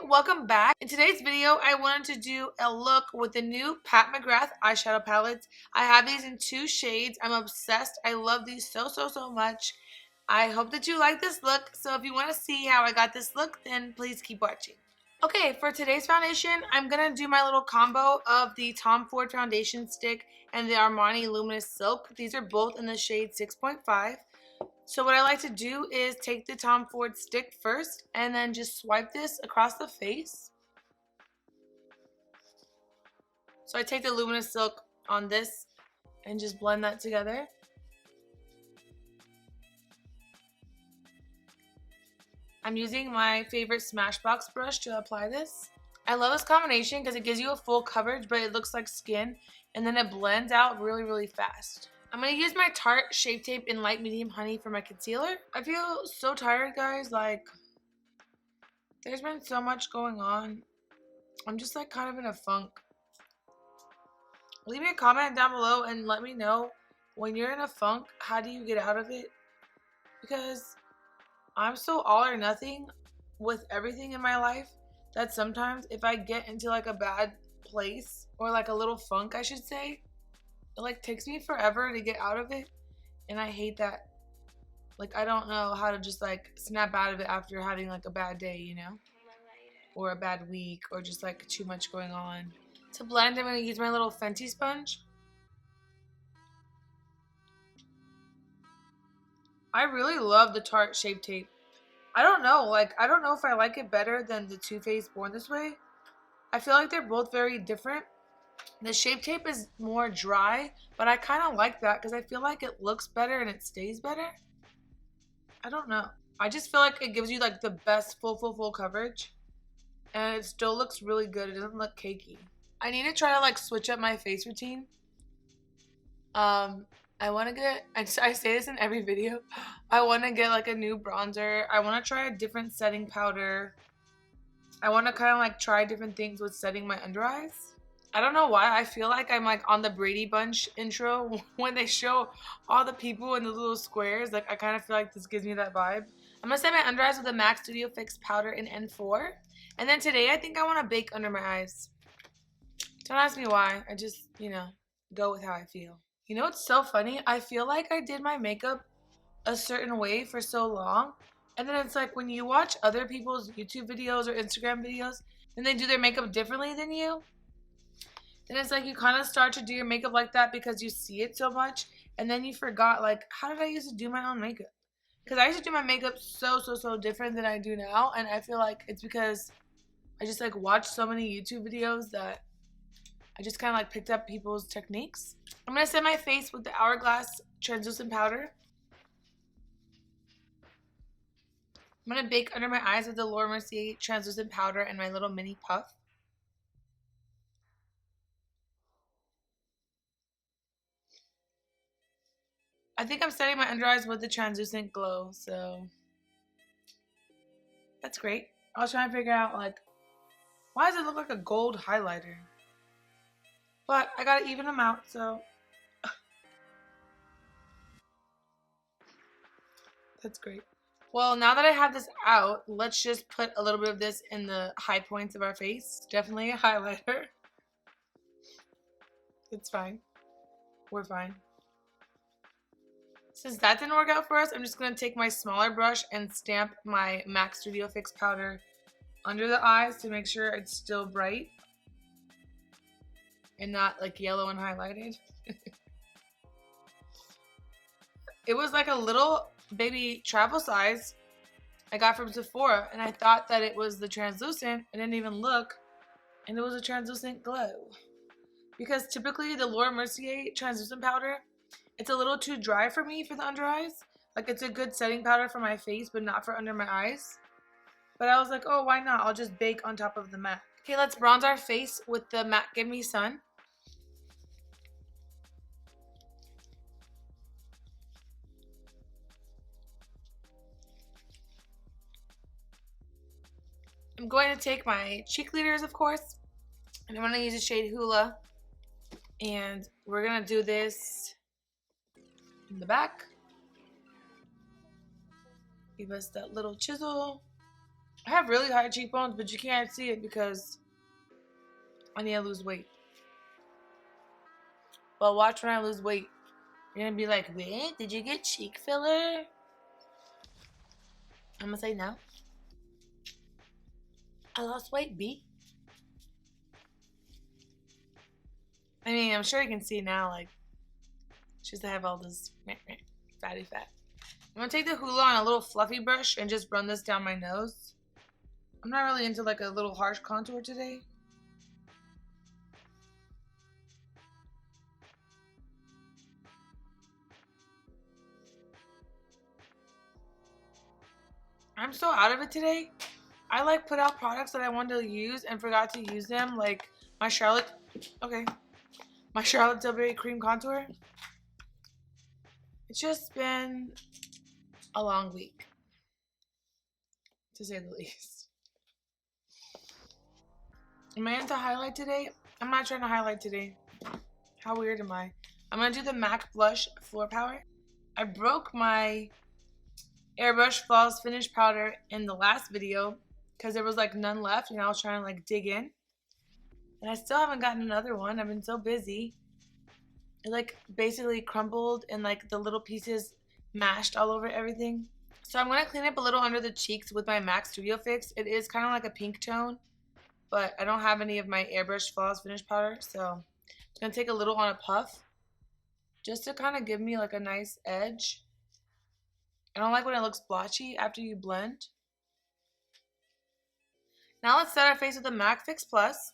welcome back. In today's video, I wanted to do a look with the new Pat McGrath eyeshadow palettes. I have these in 2 shades. I'm obsessed. I love these so much. I hope that you like this look. So if you want to see how I got this look, then please keep watching. Okay, for today's foundation, I'm going to do my little combo of the Tom Ford foundation stick and the Armani Luminous Silk. These are both in the shade 6.5. So what I like to do is take the Tom Ford stick first and then just swipe this across the face. So I take the Luminous Silk on this and just blend that together. I'm using my favorite Smashbox brush to apply this. I love this combination because it gives you a full coverage, but it looks like skin, and then it blends out really fast. I'm going to use my Tarte Shape Tape in Light Medium Honey for my concealer. I feel so tired, guys. Like, there's been so much going on. I'm just like kind of in a funk. Leave me a comment down below and let me know, when you're in a funk, how do you get out of it? Because I'm so all or nothing with everything in my life that sometimes if I get into like a bad place, or like a little funk I should say, it like takes me forever to get out of it, and I hate that. Like, I don't know how to just like snap out of it after having like a bad day, you know, or a bad week, or just like too much going on. To blend, I'm going to use my little Fenty sponge. I really love the Tarte Shape Tape. I don't know if I like it better than the Too Faced Born This Way. I feel like they're both very different. The Shape Tape is more dry, but I kind of like that because I feel like it looks better and it stays better. I don't know. I just feel like it gives you like the best full coverage, and it still looks really good. It doesn't look cakey. I need to try to like switch up my face routine. I want to get, I say this in every video, I want to get like a new bronzer. I want to try a different setting powder. I want to kind of like try different things with setting my under eyes. I don't know why I feel like I'm like on the Brady Bunch intro when they show all the people in the little squares. Like, I kind of feel like this gives me that vibe. I'm going to set my under eyes with the MAC Studio Fix powder in N4. And then today I think I want to bake under my eyes. Don't ask me why. I just, you know, go with how I feel. You know what's so funny? I feel like I did my makeup a certain way for so long. And then it's like when you watch other people's YouTube videos or Instagram videos and they do their makeup differently than you, then it's like you kind of start to do your makeup like that because you see it so much, and then you forgot, like, how did I used to do my own makeup? Because I used to do my makeup so different than I do now, and I feel like it's because I just like watched so many YouTube videos that I just kind of like picked up people's techniques. I'm going to set my face with the Hourglass translucent powder. I'm going to bake under my eyes with the Laura Mercier translucent powder and my little mini puff. I think I'm setting my under eyes with the translucent glow, so that's great. I was trying to figure out, like, why does it look like a gold highlighter? But I gotta even them out, so that's great. Well, now that I have this out, let's just put a little bit of this in the high points of our face. Definitely a highlighter. It's fine. We're fine. Since that didn't work out for us, I'm just going to take my smaller brush and stamp my MAC Studio Fix powder under the eyes to make sure it's still bright and not like yellow and highlighted. It was like a little baby travel size I got from Sephora, and I thought that it was the translucent. I didn't even look, and it was a translucent glow. Because typically the Laura Mercier translucent powder, it's a little too dry for me for the under eyes. Like, it's a good setting powder for my face, but not for under my eyes. But I was like, oh, why not? I'll just bake on top of the MAC. Okay, let's bronze our face with the MAC Give Me Sun. I'm going to take my cheek leaders, of course, and I'm going to use the shade Hula. And we're going to do this in the back. Give us that little chisel. I have really high cheekbones, but you can't see it because I need to lose weight. But watch when I lose weight. You're gonna be like, wait, did you get cheek filler? I'm gonna say no. I lost weight, B. I mean, I'm sure you can see now, like, just to have all this fatty fat. I'm gonna take the Hoola on a little fluffy brush and just run this down my nose. I'm not really into like a little harsh contour today. I'm so out of it today. I like put out products that I wanted to use and forgot to use them, like my Charlotte Tilbury cream contour. It's just been a long week, to say the least. Am I into highlight today? I'm not trying to highlight today. How weird am I? I'm gonna do the MAC Blush Floor Powder. I broke my Airbrush Flawless Finish Powder in the last video because there was like none left and I was trying to like dig in. And I still haven't gotten another one. I've been so busy. It like basically crumbled and like the little pieces mashed all over everything. So I'm going to clean up a little under the cheeks with my MAC Studio Fix. It is kind of like a pink tone, but I don't have any of my Airbrush Flawless Finish Powder. So I'm going to take a little on a puff just to kind of give me like a nice edge. I don't like when it looks blotchy after you blend. Now let's set our face with the MAC Fix Plus.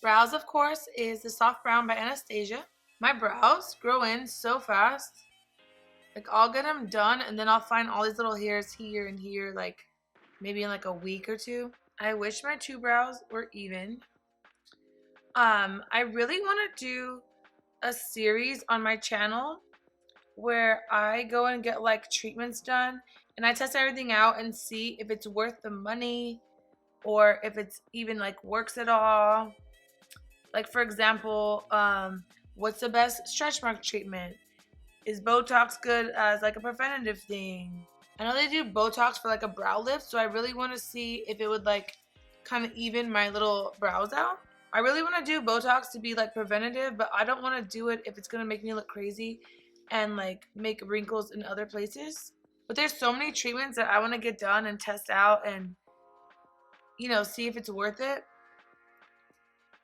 Brows, of course, is the Soft Brown by Anastasia. My brows grow in so fast. Like, I'll get them done, and then I'll find all these little hairs here and here, like, maybe in, like, a week or two. I wish my two brows were even. I really want to do a series on my channel where I go and get, like, treatments done, and I test everything out and see if it's worth the money or if it's even, like, works at all. Like, for example, what's the best stretch mark treatment? Is Botox good as like a preventative thing? I know they do Botox for like a brow lift, so I really want to see if it would like kind of even my little brows out. I really want to do Botox to be like preventative, but I don't want to do it if it's going to make me look crazy and like make wrinkles in other places. But there's so many treatments that I want to get done and test out and, you know, see if it's worth it.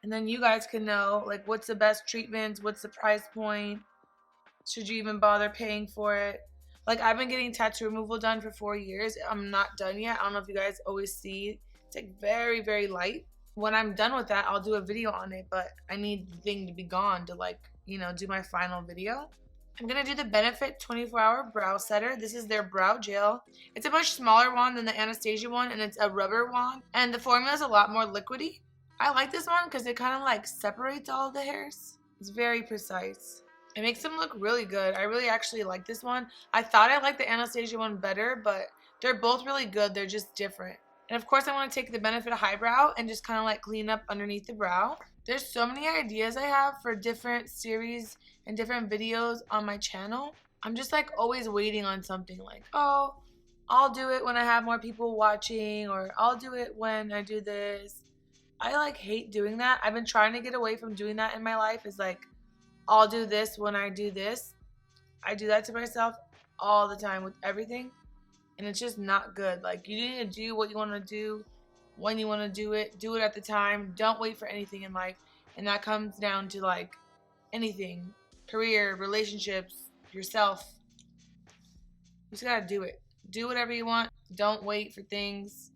And then you guys can know, like, what's the best treatments, what's the price point, should you even bother paying for it? Like, I've been getting tattoo removal done for 4 years. I'm not done yet. I don't know if you guys always see. It's, like, very, very light. When I'm done with that, I'll do a video on it, but I need the thing to be gone to, like, you know, do my final video. I'm going to do the Benefit 24-Hour Brow Setter. This is their brow gel. It's a much smaller wand than the Anastasia one, and it's a rubber wand. And the formula is a lot more liquidy. I like this one because it kind of like separates all of the hairs. It's very precise. It makes them look really good. I really actually like this one. I thought I liked the Anastasia one better, but they're both really good. They're just different. And of course I want to take the Benefit Highbrow and just kind of like clean up underneath the brow. There's so many ideas I have for different series and different videos on my channel. I'm just like always waiting on something like, oh, I'll do it when I have more people watching, or I'll do it when I do this. I like hate doing that. I've been trying to get away from doing that in my life. It's like, I'll do this when I do this. I do that to myself all the time with everything. And it's just not good. Like, you need to do what you want to do when you want to do it. Do it at the time. Don't wait for anything in life. And that comes down to like anything. Career, relationships, yourself. You just gotta do it. Do whatever you want. Don't wait for things.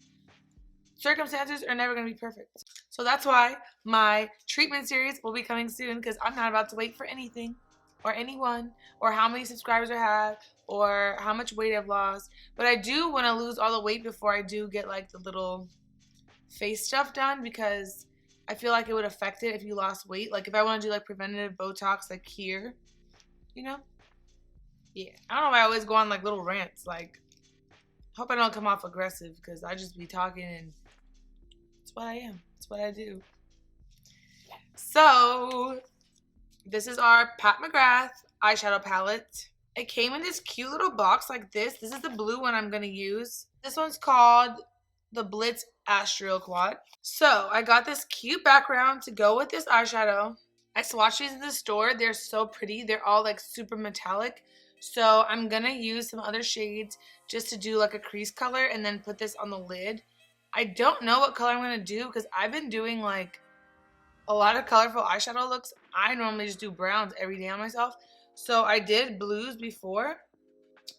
Circumstances are never going to be perfect. So that's why my treatment series will be coming soon, because I'm not about to wait for anything or anyone or how many subscribers I have or how much weight I've lost. But I do want to lose all the weight before I do get like the little face stuff done, because I feel like it would affect it if you lost weight. Like if I want to do like preventative Botox like here, you know? Yeah. I don't know why I always go on like little rants. Like, hope I don't come off aggressive, because I just be talking and that's what I am. That's what I do. So, this is our Pat McGrath eyeshadow palette. It came in this cute little box like this. This is the blue one I'm going to use. This one's called the Blitz Eyeshadow Quad. So I got this cute background to go with this eyeshadow. I swatched these in the store. They're so pretty. They're all like super metallic. So I'm going to use some other shades just to do like a crease color and then put this on the lid. I don't know what color I'm going to do because I've been doing like a lot of colorful eyeshadow looks. I normally just do browns every day on myself. So I did blues before.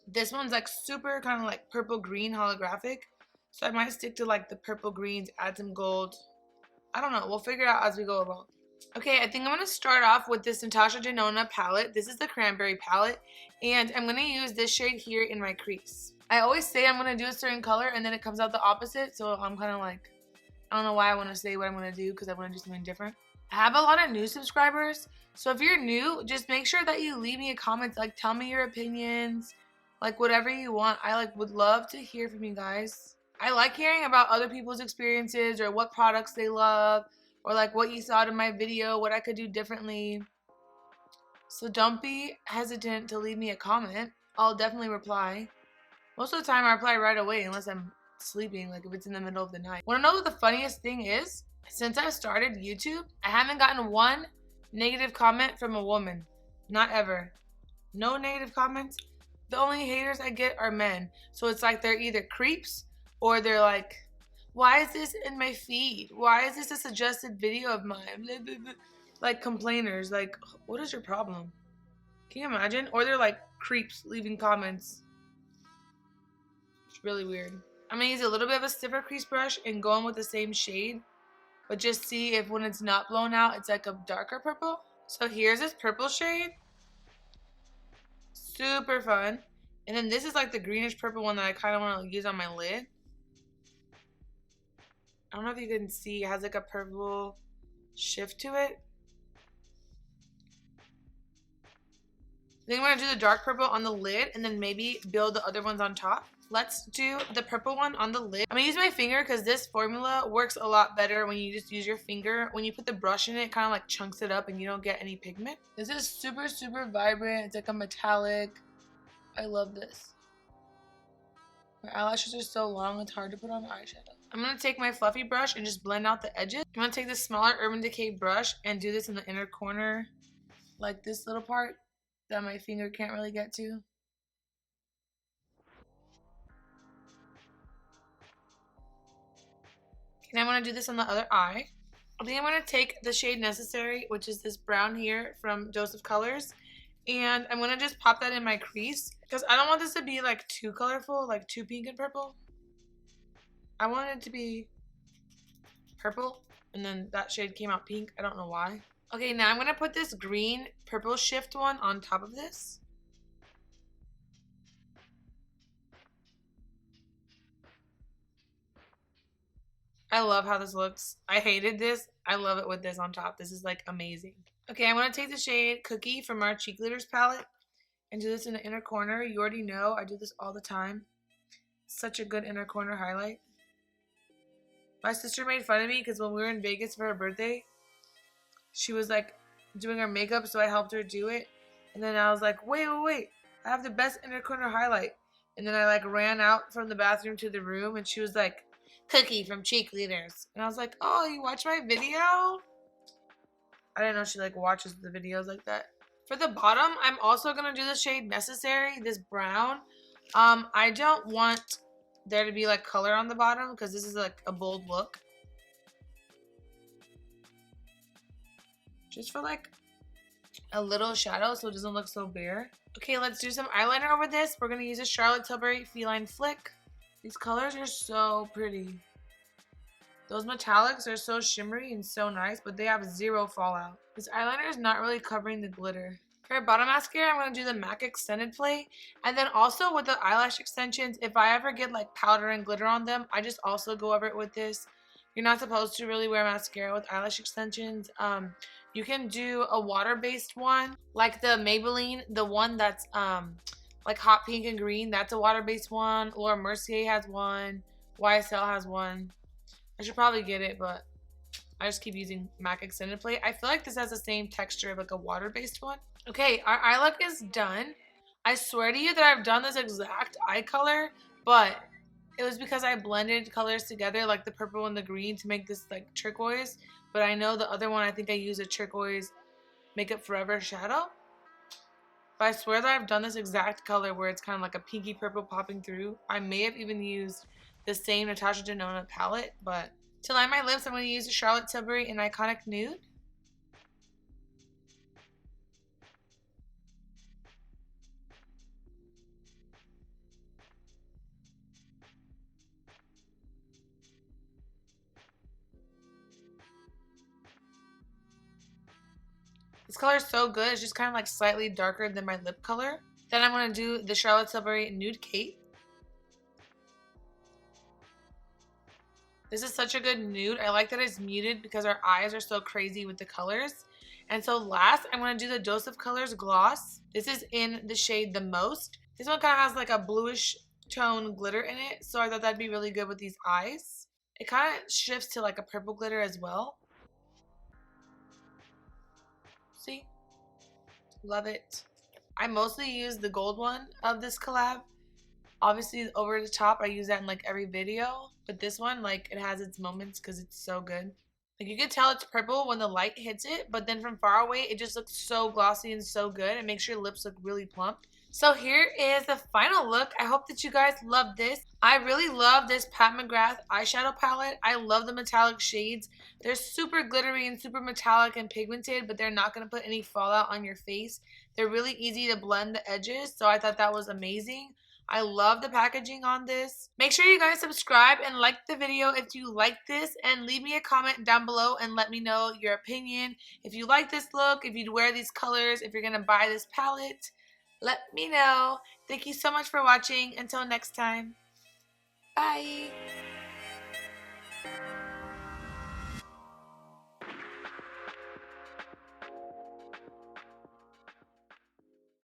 This one's like super kind of like purple green holographic. So I might stick to like the purple greens, add some gold. I don't know. We'll figure it out as we go along. Okay, I think I'm going to start off with this Natasha Denona palette. This is the cranberry palette. And I'm going to use this shade here in my crease. I always say I'm going to do a certain color and then it comes out the opposite. So I'm kind of like, I don't know why I want to say what I'm going to do because I want to do something different. I have a lot of new subscribers. So if you're new, just make sure that you leave me a comment. Like, tell me your opinions. Like, whatever you want. I like would love to hear from you guys. I like hearing about other people's experiences or what products they love or like what you thought of my video, what I could do differently. So don't be hesitant to leave me a comment. I'll definitely reply. Most of the time I reply right away unless I'm sleeping, like if it's in the middle of the night. Want to know what the funniest thing is? Since I started YouTube, I haven't gotten one negative comment from a woman. Not ever. No negative comments. The only haters I get are men. So it's like they're either creeps or they're like, why is this in my feed? Why is this a suggested video of mine? Blah, blah, blah. Like complainers. Like, what is your problem? Can you imagine? Or they're like creeps leaving comments. It's really weird. I'm going to use a little bit of a stiffer crease brush and go in with the same shade. But just see if when it's not blown out, it's like a darker purple. So here's this purple shade. Super fun. And then this is like the greenish purple one that I kind of want to use on my lid. I don't know if you can see. It has like a purple shift to it. I think I'm going to do the dark purple on the lid and then maybe build the other ones on top. Let's do the purple one on the lid. I'm going to use my finger because this formula works a lot better when you just use your finger. When you put the brush in it, it kind of like chunks it up and you don't get any pigment. This is super, super vibrant. It's like a metallic. I love this. My eyelashes are so long, it's hard to put on eyeshadow. I'm going to take my fluffy brush and just blend out the edges. I'm going to take this smaller Urban Decay brush and do this in the inner corner. Like this little part that my finger can't really get to. And I'm going to do this on the other eye. I think I'm going to take the shade Necessary, which is this brown here from Dose of Colors. And I'm going to just pop that in my crease. Because I don't want this to be like too colorful, like too pink and purple. I want it to be purple. And then that shade came out pink. I don't know why. Okay, now I'm going to put this green purple shift one on top of this. I love how this looks. I hated this. I love it with this on top. This is like amazing. Okay, I'm going to take the shade Cookie from our Cheek Glitters palette and do this in the inner corner. You already know I do this all the time. Such a good inner corner highlight. My sister made fun of me because when we were in Vegas for her birthday, she was like doing her makeup, so I helped her do it. And then I was like, wait. I have the best inner corner highlight. And then I like ran out from the bathroom to the room and she was like, Cookie from Cheek Glitters. And I was like, oh, you watch my video? I didn't know she like watches the videos like that. For the bottom, I'm also going to do the shade Necessary, this brown. I don't want there to be like color on the bottom because this is like a bold look. Just for like a little shadow so it doesn't look so bare. Okay, let's do some eyeliner over this. We're going to use a Charlotte Tilbury Feline Flick. These colors are so pretty. Those metallics are so shimmery and so nice, but they have zero fallout. This eyeliner is not really covering the glitter. For bottom mascara, I'm going to do the MAC Extended Play. And then also with the eyelash extensions, if I ever get like powder and glitter on them, I just also go over it with this. You're not supposed to really wear mascara with eyelash extensions. You can do a water-based one, like the Maybelline, the one that's like hot pink and green. That's a water-based one. Laura Mercier has one. YSL has one. I should probably get it, but I just keep using MAC Extended Play. I feel like this has the same texture of like a water-based one. Okay, our eye look is done. I swear to you that I've done this exact eye color, but it was because I blended colors together, like the purple and the green, to make this like turquoise. But I know the other one, I think I used a turquoise Makeup Forever shadow. But I swear that I've done this exact color where it's kind of like a pinky purple popping through. I may have even used the same Natasha Denona palette, but to line my lips, I'm going to use the Charlotte Tilbury in Iconic Nude. This color is so good. It's just kind of like slightly darker than my lip color. Then I'm going to do the Charlotte Tilbury Nude Cape. This is such a good nude. I like that it's muted because our eyes are so crazy with the colors. And so last, I'm going to do the Dose of Colors Gloss. This is in the shade The Most. This one kind of has like a bluish tone glitter in it, so I thought that'd be really good with these eyes. It kind of shifts to like a purple glitter as well. See? Love it. I mostly use the gold one of this collab. Obviously, over the top, I use that in like every video. But this one, like, it has its moments because it's so good. Like, you can tell it's purple when the light hits it, but then from far away, it just looks so glossy and so good. It makes your lips look really plump. So here is the final look. I hope that you guys love this. I really love this Pat McGrath eyeshadow palette. I love the metallic shades. They're super glittery and super metallic and pigmented, but they're not going to put any fallout on your face. They're really easy to blend the edges, so I thought that was amazing. I love the packaging on this. Make sure you guys subscribe and like the video if you like this, and leave me a comment down below and let me know your opinion. If you like this look, if you'd wear these colors, if you're going to buy this palette, let me know. Thank you so much for watching. Until next time. Bye.